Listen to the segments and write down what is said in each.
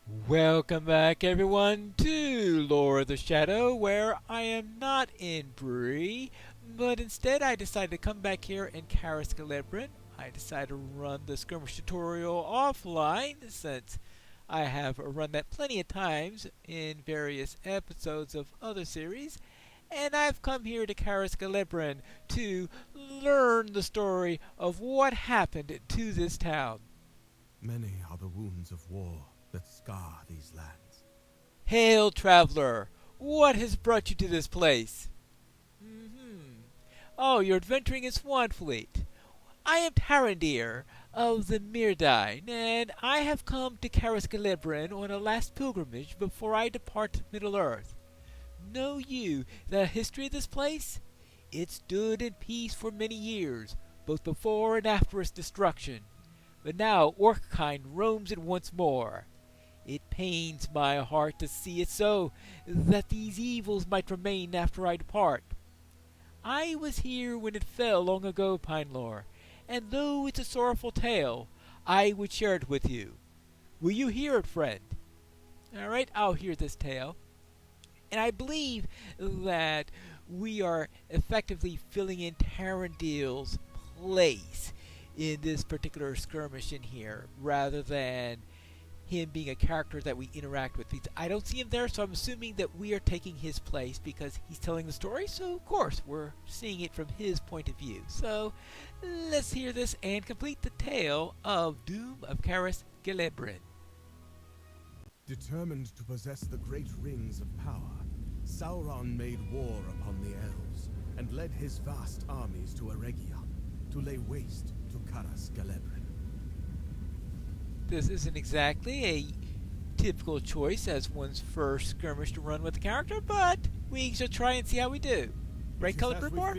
Welcome back, everyone, to Lore of the Shadow, where I am not in Bree, but instead I decided to come back here in Karis Galebrin. I decided to run the skirmish tutorial offline since I have run that plenty of times in various episodes of other series, and I've come here to Karis Galebrin to learn the story of what happened to this town. Many are the wounds of war that scar these lands. Hail, traveler! What has brought you to this place? Oh, you're adventuring in Swanfleet. I am Tarandir of the Mirdain, and I have come to Karis Galebrin on a last pilgrimage before I depart Middle-earth. Know you the history of this place? It stood in peace for many years, both before and after its destruction. But now Orkkind roams it once more. It pains my heart to see it so, that these evils might remain after I depart. I was here when it fell long ago, Pinelore, and though it's a sorrowful tale, I would share it with you. Will you hear it, friend? All right, I'll hear this tale. And I believe that we are effectively filling in Tarandir's place in this particular skirmish in here, rather than him being a character that we interact with. I don't see him there, so I'm assuming that we are taking his place because he's telling the story, so of course we're seeing it from his point of view. So let's hear this and complete the tale of Doom of Karis Galebrin. Determined to possess the great rings of power, Sauron made war upon the elves and led his vast armies to Eregion to lay waste to Karis Galebrin. This isn't exactly a typical choice as one's first skirmish to run with the character, but we shall try and see how we do. Right, Colored Report?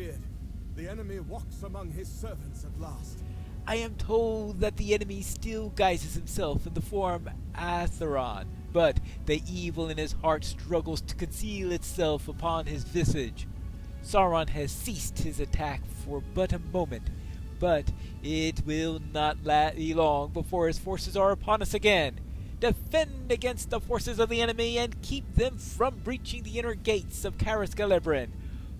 The enemy walks among his servants at last. I am told that the enemy still guises himself in the form Atheron, but the evil in his heart struggles to conceal itself upon his visage. Sauron has ceased his attack for but a moment, but it will not be long before his forces are upon us again. Defend against the forces of the enemy and keep them from breaching the inner gates of Karis Galebrin.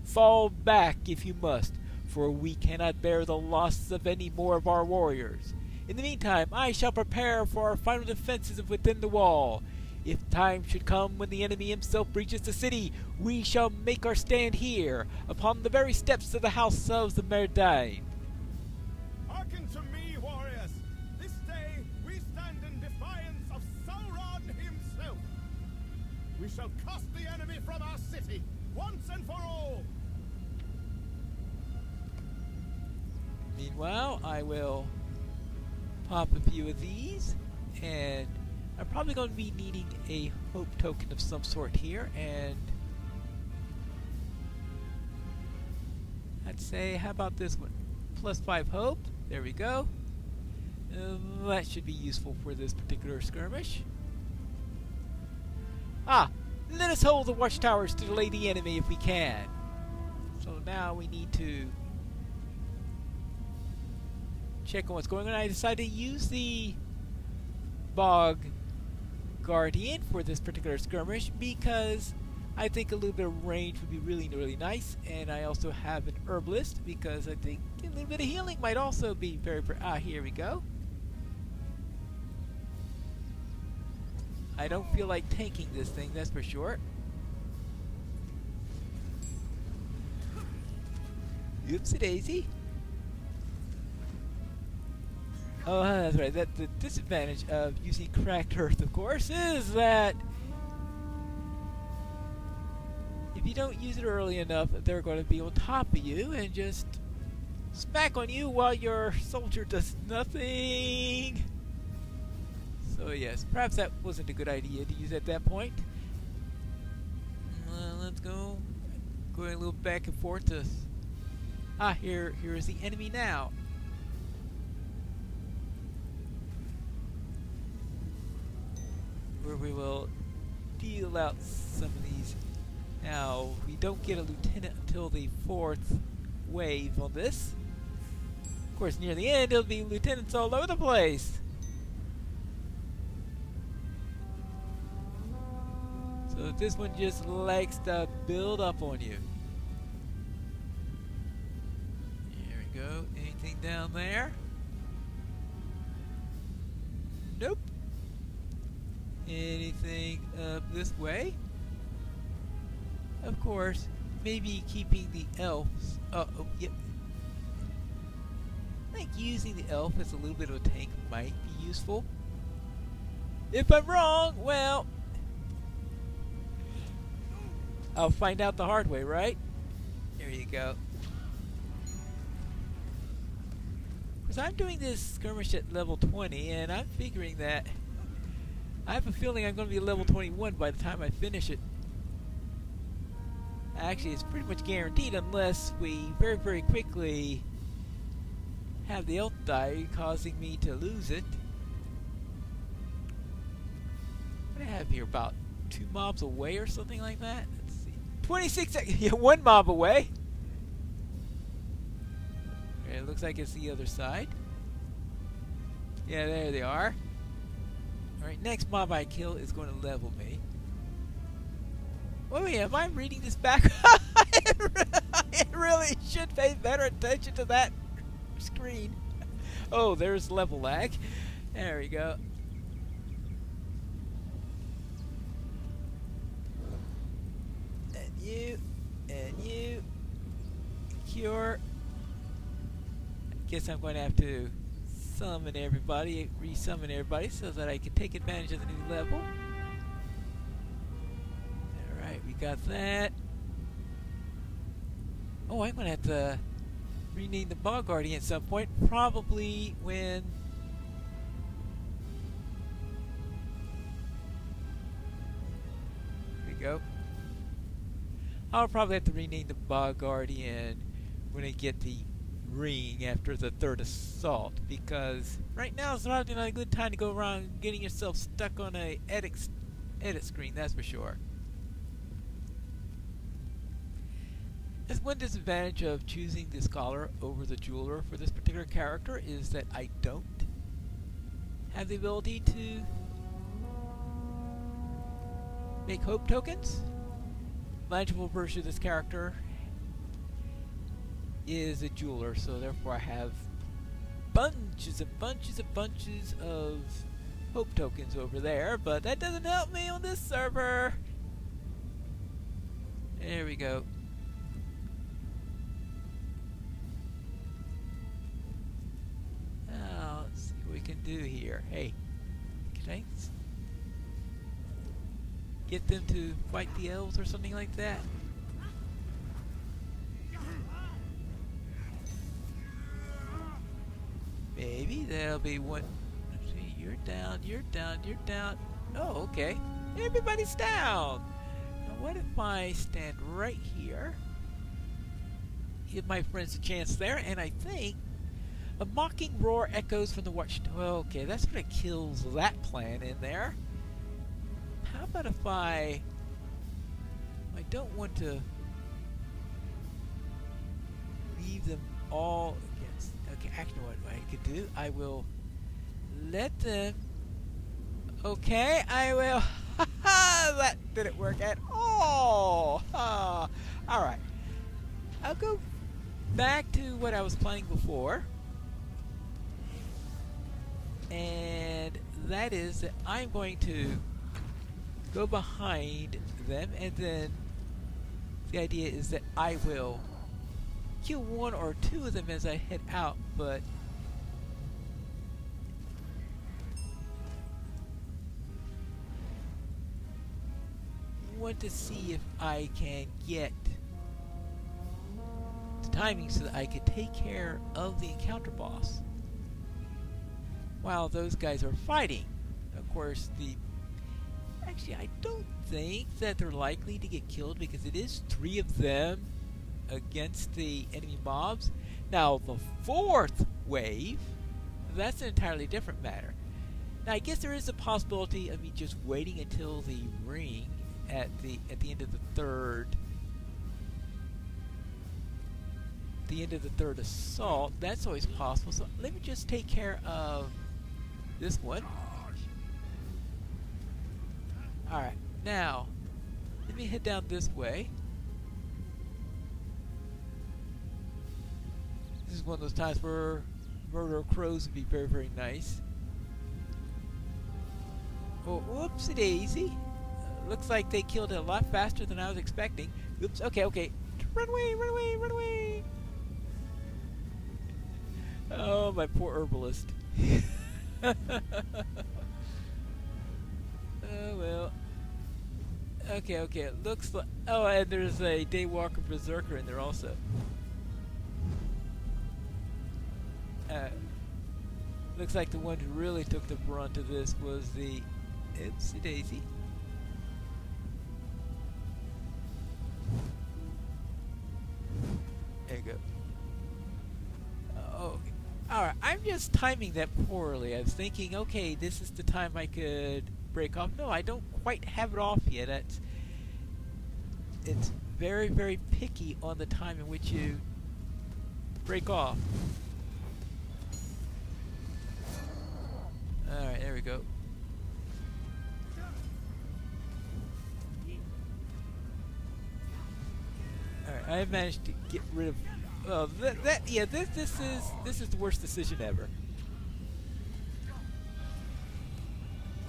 Fall back if you must, for we cannot bear the loss of any more of our warriors. In the meantime, I shall prepare for our final defenses within the wall. If time should come when the enemy himself breaches the city, we shall make our stand here, upon the very steps of the house of the Mirdain. Hearken to me, warriors! This day we stand in defiance of Sauron himself! We shall cast the enemy from our city, once and for all! Meanwhile, I will pop a few of these, and I'm probably going to be needing a hope token of some sort here, and I'd say, how about this one? +5 hope. There we go. That should be useful for this particular skirmish. Let us hold the watchtowers to delay the enemy if we can. So now we need to check on what's going on. I decided to use the Bog Guardian for this particular skirmish because I think a little bit of range would be really, really nice, and I also have an herbalist because I think a little bit of healing might also be very. Here we go. I don't feel like tanking this thing, that's for sure. Oopsie daisy. Oh, that's right. That the disadvantage of using cracked earth, of course, is that if you don't use it early enough, they're going to be on top of you and just smack on you while your soldier does nothing. So yes, perhaps that wasn't a good idea to use at that point. Let's go. Going a little back and forth to. Here is the enemy now. Where we will deal out some of these. Now, we don't get a lieutenant until the 4th wave on this. Of course, near the end, it'll be lieutenants all over the place. but this one just likes to build up on you. There we go. Anything down there? Nope. Anything up this way? Of course, maybe keeping the elves. Oh, yep. I think using the elf as a little bit of a tank might be useful. If I'm wrong, well, I'll find out the hard way, right? There you go. Because I'm doing this skirmish at level 20, and I'm figuring that I have a feeling I'm going to be level 21 by the time I finish it. Actually, it's pretty much guaranteed unless we very, very quickly have the elf die, causing me to lose it. What do I have here? About 2 mobs away or something like that? Let's see. 26 seconds. Yeah, 1 mob away. Okay, it looks like it's the other side. Yeah, there they are. Alright, next mob I kill is going to level me. Oh yeah, am I reading this back? I really should pay better attention to that screen. Oh, there's level lag. There we go. And you. Cure. Guess I'm going to have to summon everybody, resummon everybody so that I can take advantage of the new level. Alright, we got that. Oh, I'm going to have to rename the Bog Guardian at some point, probably when there we go. I'll probably have to rename the Bog Guardian when I get the ring after the 3rd assault, because right now it's probably not a good time to go around getting yourself stuck on a edit screen, that's for sure. There's one disadvantage of choosing the Scholar over the Jeweler for this particular character is that I don't have the ability to make hope tokens. Manageable version of this character is a Jeweler, so therefore I have bunches and bunches and bunches of hope tokens over there, but that doesn't help me on this server. There we go. Now, let's see what we can do here. Hey, can I get them to fight the elves or something like that? Maybe there'll be one. Let's see, you're down, you're down, you're down. Oh, okay. Everybody's down. Now, what if I stand right here? Give my friends a chance there, and I think a mocking roar echoes from the watchtower. Okay, that sort of kills that plan in there. How about if I don't want to leave them all against. Okay, actually, what I could do, I will let them. Okay, I will. That didn't work at all. All right, I'll go back to what I was playing before, and that is that I'm going to go behind them, and then the idea is that I will kill 1 or 2 of them as I head out, but want to see if I can get the timing so that I can take care of the encounter boss while those guys are fighting. Of course, actually, I don't think that they're likely to get killed because it is 3 of them against the enemy mobs. Now, the 4th wave, that's an entirely different matter. Now, I guess there is a possibility of me just waiting until the ring at the end of the 3rd. The end of the 3rd assault. That's always possible. So let me just take care of this one. Alright, now let me head down this way. This is one of those times where murder crows would be very, very nice. Oh, whoopsie daisy. Looks like they killed it a lot faster than I was expecting. Oops, okay, okay. Run away, run away, run away. Oh, my poor herbalist. Oh, well. Okay, okay, it looks like... Oh, and there's a Daywalker Berserker in there also. Looks like the one who really took the brunt of this was the... Oopsie daisy. There you go. Oh, alright, I'm just timing that poorly. I was thinking, okay, this is the time I could break off. No, I don't quite have it off yet. It's very, very picky on the time in which you break off. Alright, there we go. Alright, I managed to get rid of... Well, this is the worst decision ever.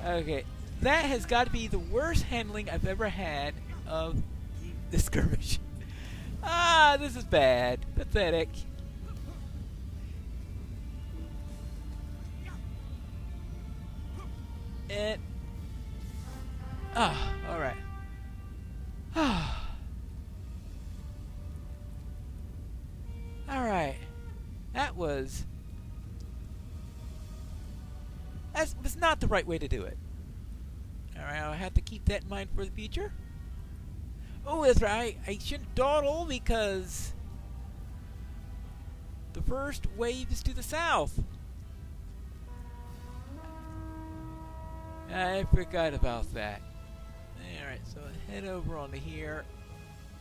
Okay, that has got to be the worst handling I've ever had of this skirmish. Ah, this is bad. Pathetic. And... Ah, alright. Ah. Alright. That was not the right way to do it. Alright, I'll have to keep that in mind for the future. Oh, that's right. I shouldn't dawdle because the first wave is to the south. I forgot about that. Alright, so head over onto here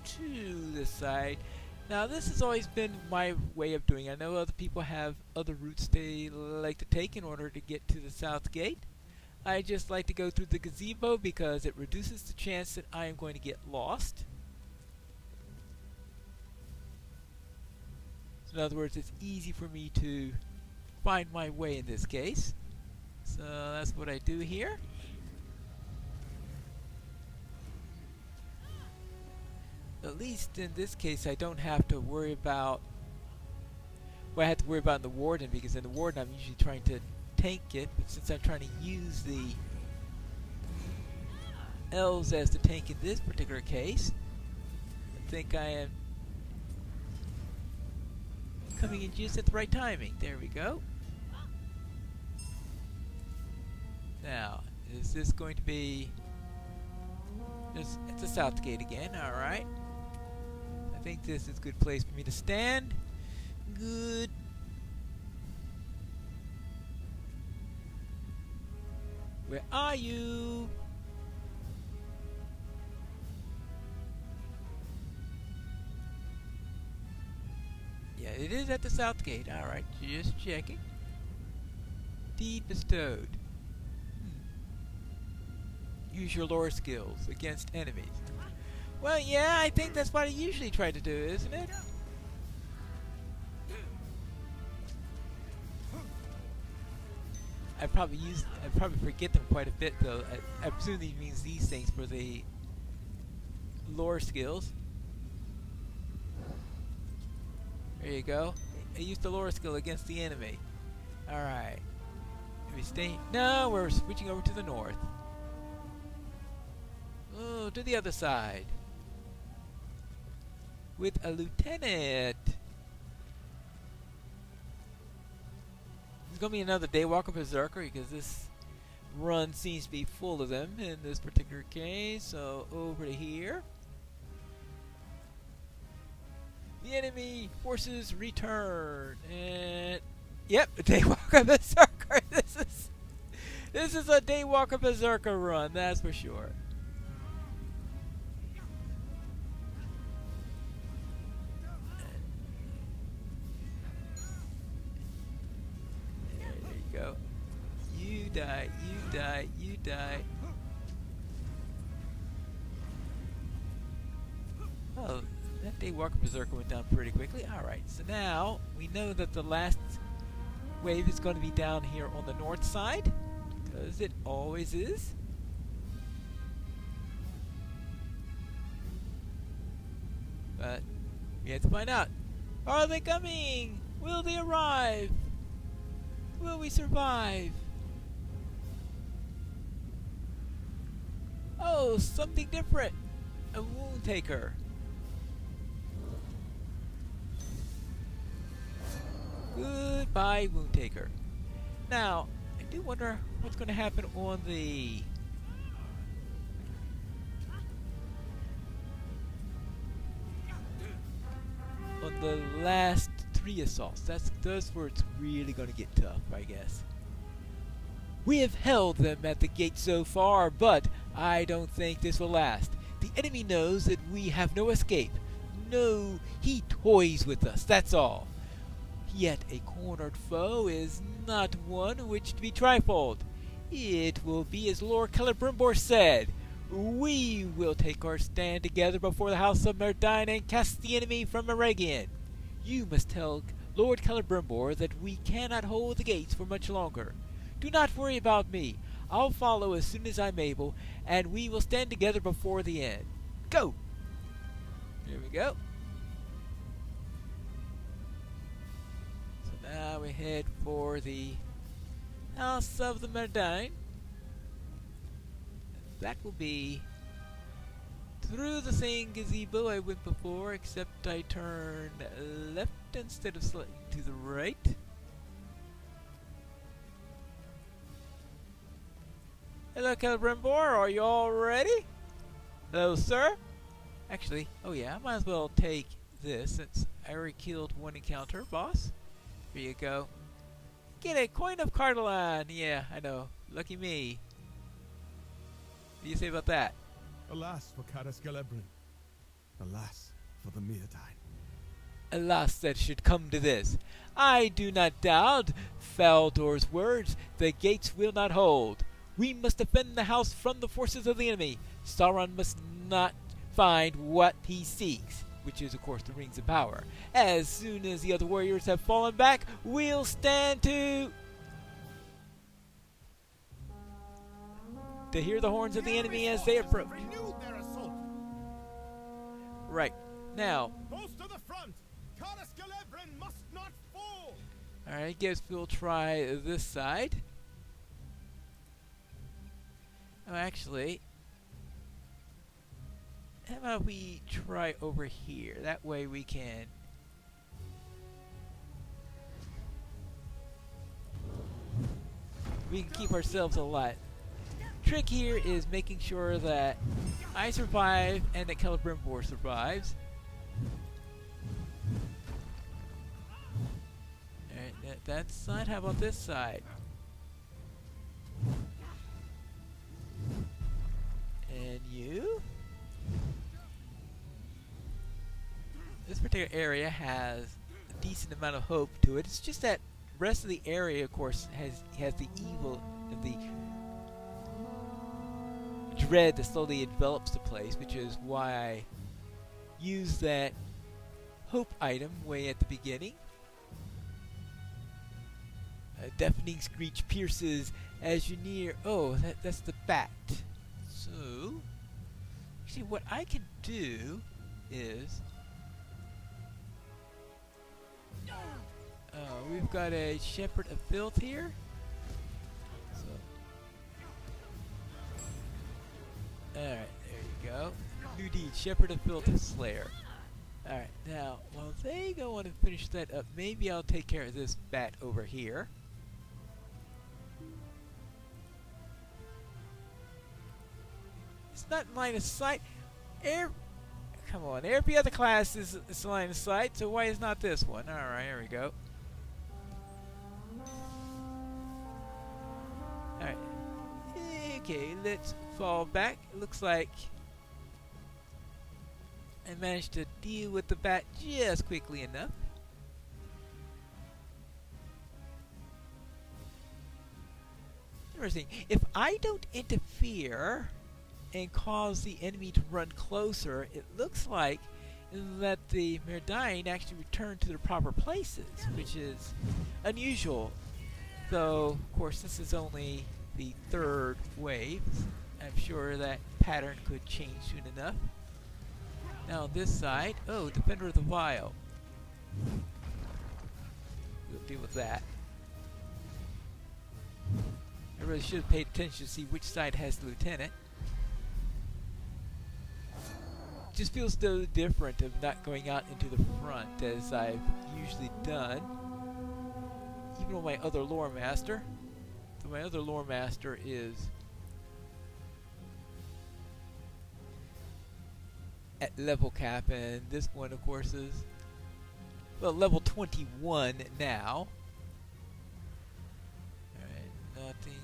to this side. Now, this has always been my way of doing it. I know other people have other routes they like to take in order to get to the south gate. I just like to go through the gazebo because it reduces the chance that I am going to get lost. So in other words, it's easy for me to find my way in this case. So that's what I do here. At least in this case, I don't have to worry about what I have to worry about in the Warden, because in the Warden I'm usually trying to tank it, but since I'm trying to use the elves as the tank in this particular case, I think I am coming in just at the right timing. There we go. Now, is this going to be... It's a south gate again, alright. I think this is a good place for me to stand. Good. Where are you? Yeah, it is at the south gate. Alright, just checking. Deed bestowed. Use your lore skills against enemies. Well, yeah, I think that's what I usually try to do, isn't it? I probably forget them quite a bit, though. I presume he means these things for the lore skills. There you go. I used the lore skill against the enemy. Alright. We stay... No, we're switching over to the north. Oh, to the other side. With a lieutenant. There's going to be another Daywalker Berserker because this run seems to be full of them in this particular case. So, over to here. The enemy forces return. And... Yep, a Daywalker Berserker. This is a Daywalker Berserker run, that's for sure. Go. You die, you die, you die. Daywalker Berserker went down pretty quickly. Alright, so now we know that the last wave is going to be down here on the north side, because it always is. But we have to find out. Are they coming? Will they arrive? Will we survive? Oh, something different. A wound taker. Goodbye, wound taker. Now, I do wonder what's going to happen on the last 3 assaults. That's where it's really going to get tough, I guess. We have held them at the gate so far, but I don't think this will last. The enemy knows that we have no escape. No, he toys with us, that's all. Yet a cornered foe is not one which to be trifled. It will be as Lord Celebrimbor said. We will take our stand together before the house of Mirdain and cast the enemy from Eregion. You must tell Lord Celebrimbor that we cannot hold the gates for much longer. Do not worry about me. I'll follow as soon as I'm able, and we will stand together before the end. Go! Here we go. So now we head for the house of the Mirdain. That will be through the same gazebo I went before, except I turned left instead of slightly to the right. Hello, Celebrimbor, are you all ready? Hello, sir. Actually, oh yeah, I might as well take this since I already killed one encounter, boss. Here you go. Get a coin of Cardolan. Yeah, I know. Lucky me. What do you say about that? Alas for Caras Galebrin. Alas for the Mirdain. Alas, that should come to this. I do not doubt Faldor's words. The gates will not hold. We must defend the house from the forces of the enemy. Sauron must not find what he seeks, which is, of course, the rings of power. As soon as the other warriors have fallen back, we'll stand to hear the horns of the enemy as they approach. Renewed their assault. Right. Now, Those to the front. Caras Galebrin must not fall. alright, guess we'll try this side. Oh, actually, how about we try over here? That way we can keep ourselves alive. Trick here is making sure that I survive and that Celebrimbor survives. Alright, that side. How about this side? And you? This particular area has a decent amount of hope to it. It's just that the rest of the area, of course, has the evil and the dread that slowly envelops the place, which is why I used that hope item way at the beginning. A deafening screech pierces as you near. Oh, that's the bat. So, actually, what I can do is, we've got a Shepherd of Filth here. So, alright, there you go. New deed, Shepherd of Filth Slayer. Alright, now, while they go on and finish that up, maybe I'll take care of this bat over here. It's not line of sight. Come on, every other class is line of sight, so why is not this one? Alright, here we go. Alright. Okay, let's fall back. It looks like I managed to deal with the bat just quickly enough. Interesting. If I don't interfere and cause the enemy to run closer, it looks like that the Mirdain actually return to their proper places, which is unusual. Though, of course, this is only the third wave. I'm sure that pattern could change soon enough. Now on this side, oh, Defender of the Vial. We'll deal with that. I really should have paid attention to see which side has the lieutenant. Just feels so different of not going out into the front as I've usually done. Even with my other lore master. So my other lore master is at level cap, and this one of course is, well, level 21 now. Alright, nothing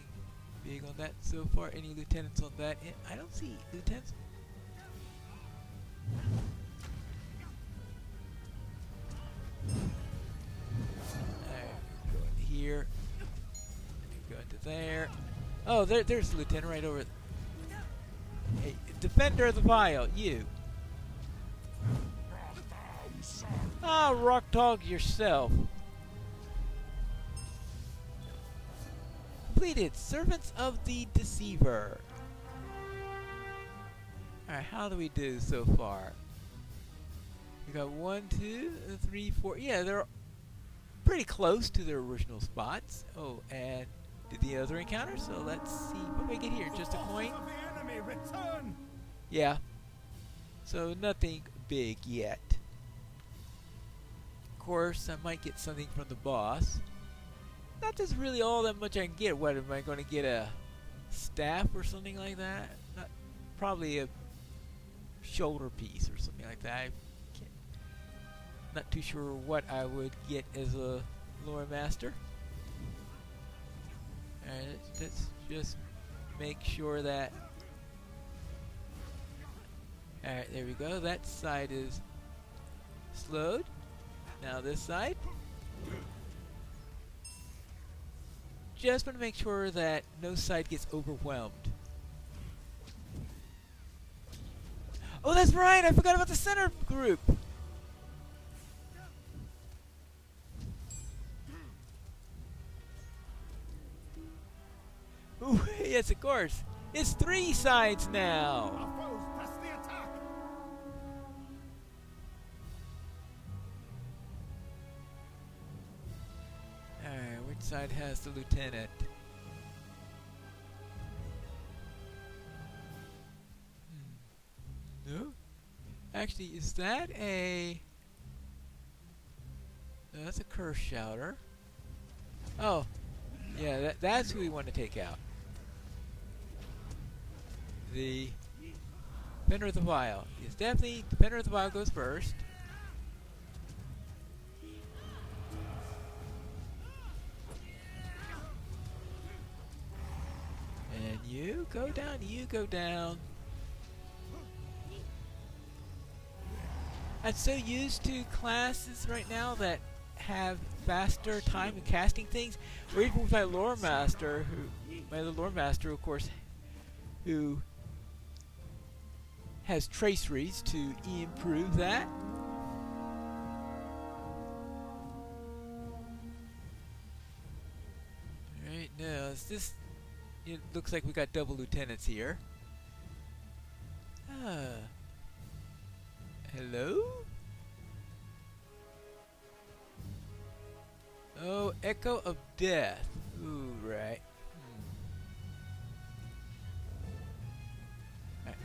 big on that so far. Any lieutenants on that? I don't see lieutenants. Alright, go into here. Go into there. Oh, there's the lieutenant right over. Hey, Defender of the Vial, you. Ah, rock dog yourself. Completed. Servants of the Deceiver. Alright, how do we do so far? We got 1, 2, 3, 4. Yeah, they're pretty close to their original spots. Oh, and did the other encounter? So let's see. What do we get here? Just a coin? Yeah. So nothing big yet. Of course, I might get something from the boss. Not just really all that much I can get. What, am I going to get a staff or something like that? Not, probably a shoulder piece or something like that. Not too sure what I would get as a lore master. Alright, let's just make sure that... Alright, there we go. That side is slowed. Now this side. Just want to make sure that no side gets overwhelmed. Oh, that's right! I forgot about the center group! Ooh, yes, of course. It's 3 sides now! Our foes press the attack! Alright, which side has the lieutenant? No? Actually, is that a... No, that's a curse shouter. Oh, yeah, that's who we want to take out. The Defender of the Vial. Yes, definitely Defender of the Vial goes first. And you go down, you go down. I'm so used to classes right now that have faster time in casting things, or even with my lore master, my other lore master, of course, who has traceries to improve that. Alright, now is this... It looks like we got double lieutenants here. Hello? Oh, Echo of Death. Ooh, right. Alright.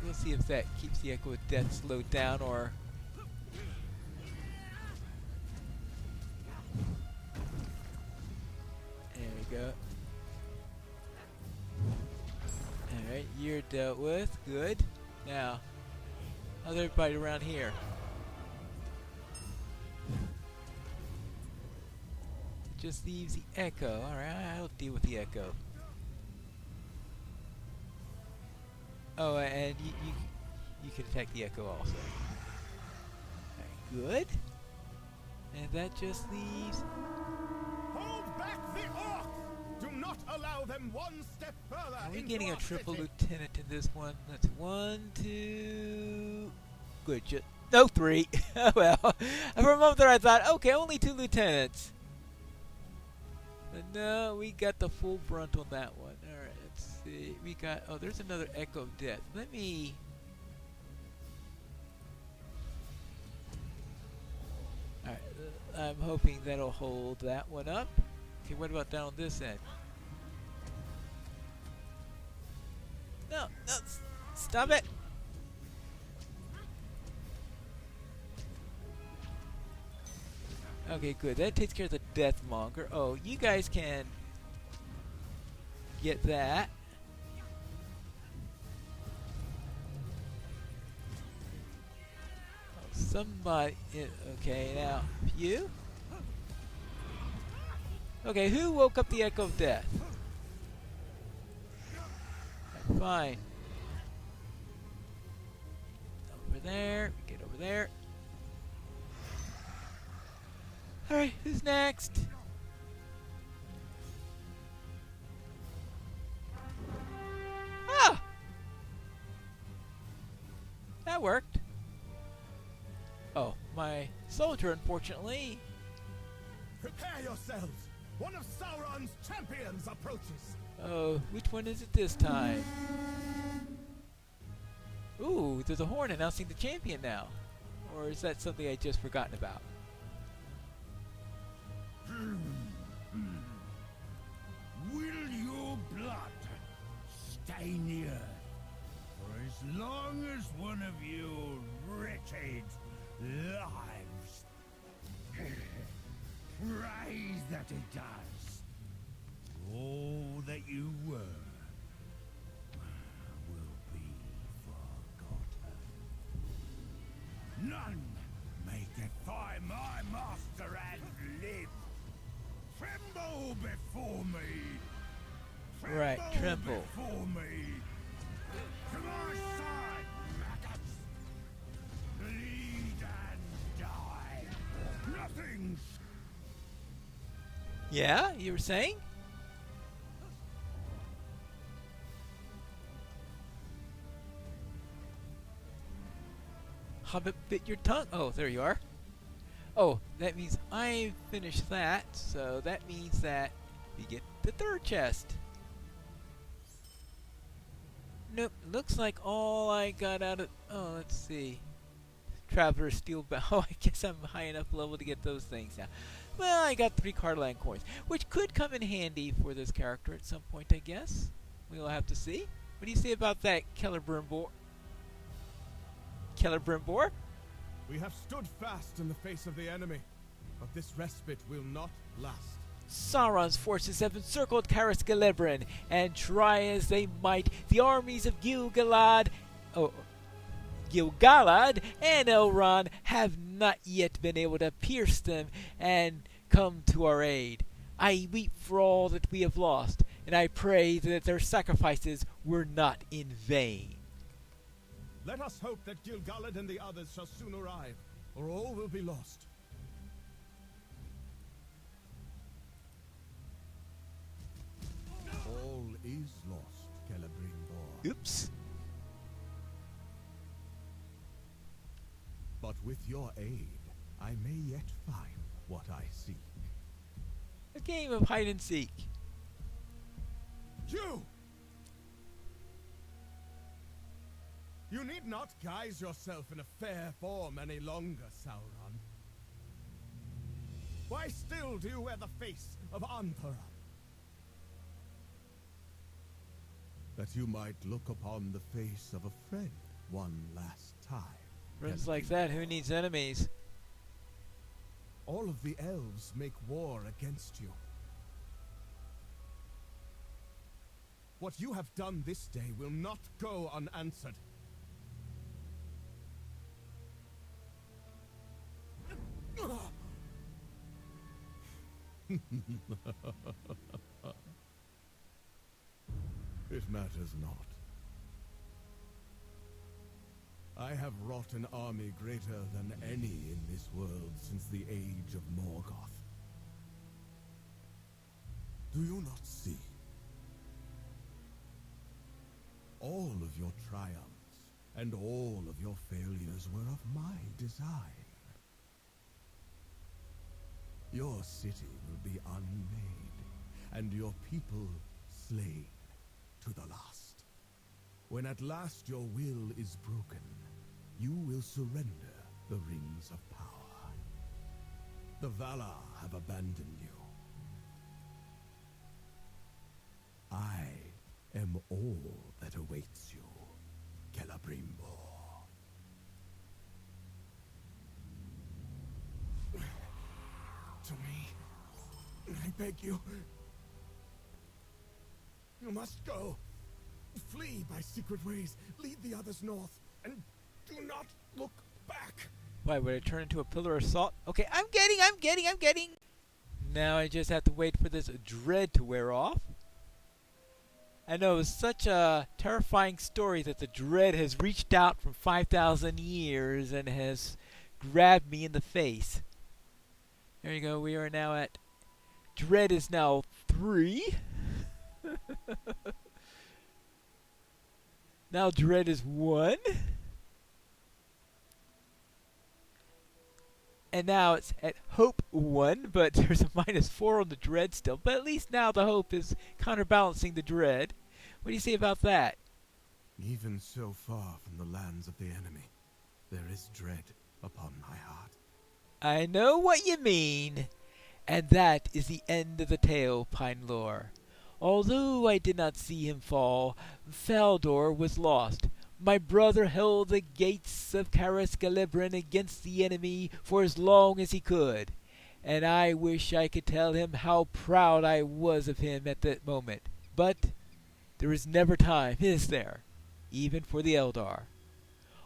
We'll see if that keeps the Echo of Death slowed down or... There we go. Alright, you're dealt with. Good. Now, how's everybody around here? Just leaves the Echo. Alright, I'll deal with the Echo. Oh, and you can attack the Echo also. Alright, good. And that just leaves... Hold back the orcs! Do not allow them one step further. Are we into getting a our triple city. lieutenant in this one? That's 1, 2... Good, No, 3. Oh well. For a moment there I thought, okay, only 2 lieutenants. But no, we got the full brunt on that one. Alright, let's see. We got, oh, there's another Echo of Death. Let me... Alright, I'm hoping that'll hold that one up. Okay, what about down on this end? No, no, stop it! Okay, good. That takes care of the Deathmonger. Oh, you guys can get that. Oh, somebody... Okay, now, you? Okay, who woke up the Echo of Death? Fine. Over there. Get over there. Alright, who's next? Ah! That worked. Oh, my soldier, unfortunately. Prepare yourselves! One of Sauron's champions approaches! Oh, which one is it this time? Ooh, there's a horn announcing the champion now. Or is that something I just forgotten about? Will your blood stain the earth for as long as one of your wretched lives? Pray that it does. All that you were will be forgotten. None may defy my master and live. Tremble before me. Right, tremble. Before me. To my side, maggots. Bleed and die. Nothing's. Yeah, you were saying? Hobbit bit your tongue. Oh, there you are. Oh, that means I finished that, so that means that we get the third chest. Nope, looks like all I got out of... Oh, let's see. Traveler's Steel Bow. Oh, I guess I'm high enough level to get those things now. Well, I got 3 Cardaland coins, which could come in handy for this character at some point, I guess. We'll have to see. What do you say about that, Celebrimbor? Celebrimbor? We have stood fast in the face of the enemy, but this respite will not last. Sauron's forces have encircled Caris-Gelebrin, and try as they might, the armies of Gil-galad and Elrond have not yet been able to pierce them and come to our aid. I weep for all that we have lost, and I pray that their sacrifices were not in vain. Let us hope that Gil-galad and the others shall soon arrive, or all will be lost. All is lost, Celebrimbor. Oops. But with your aid, I may yet find what I seek. A game of hide and seek. You! You need not guise yourself in a fair form any longer, Sauron. Why still do you wear the face of Anthora? That you might look upon the face of a friend one last time. Friends like that, who needs enemies? All of the elves make war against you. What you have done this day will not go unanswered. It matters not. I have wrought an army greater than any in this world since the age of Morgoth. Do you not see? All of your triumphs and all of your failures were of my design. Your city will be unmade, and your people slain to the last. When at last your will is broken, you will surrender the rings of power. The Valar have abandoned you. I am all that awaits you, Celebrimbor. To me, I beg you. You must go. Flee by secret ways. Lead the others north, and do not look back. Why, would I turn into a pillar of salt? Okay, I'm getting. Now I just have to wait for this dread to wear off. I know, it's such a terrifying story that the dread has reached out from 5,000 years and has grabbed me in the face. There you go, we are now at... Dread is now 3. Now Dread is 1. And now it's at Hope 1, but there's a -4 on the Dread still. But at least now the Hope is counterbalancing the Dread. What do you say about that? Even so far from the lands of the enemy, there is dread upon my heart. I know what you mean. And that is the end of the tale, Pinelore. Although I did not see him fall, Faldor was lost. My brother held the gates of Caras-Galebrin against the enemy for as long as he could, and I wish I could tell him how proud I was of him at that moment. But there is never time, is there? Even for the Eldar.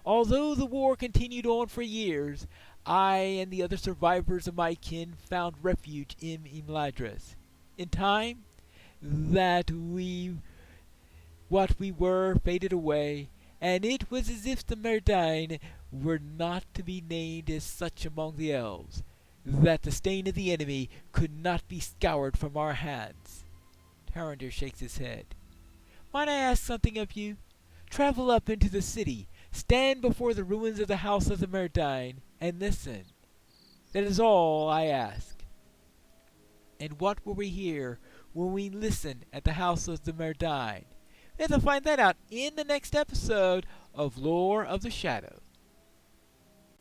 Although the war continued on for years, I and the other survivors of my kin found refuge in Imladris. In time, what we were faded away, and it was as if the Mirdain were not to be named as such among the elves, that the stain of the enemy could not be scoured from our hands. Tarandir shakes his head. Might I ask something of you? Travel up into the city, stand before the ruins of the house of the Mirdain, and listen. That is all I ask. And what will we hear when we listen at the house of the Mirdain? We have to find that out in the next episode of Lore of the Shadows.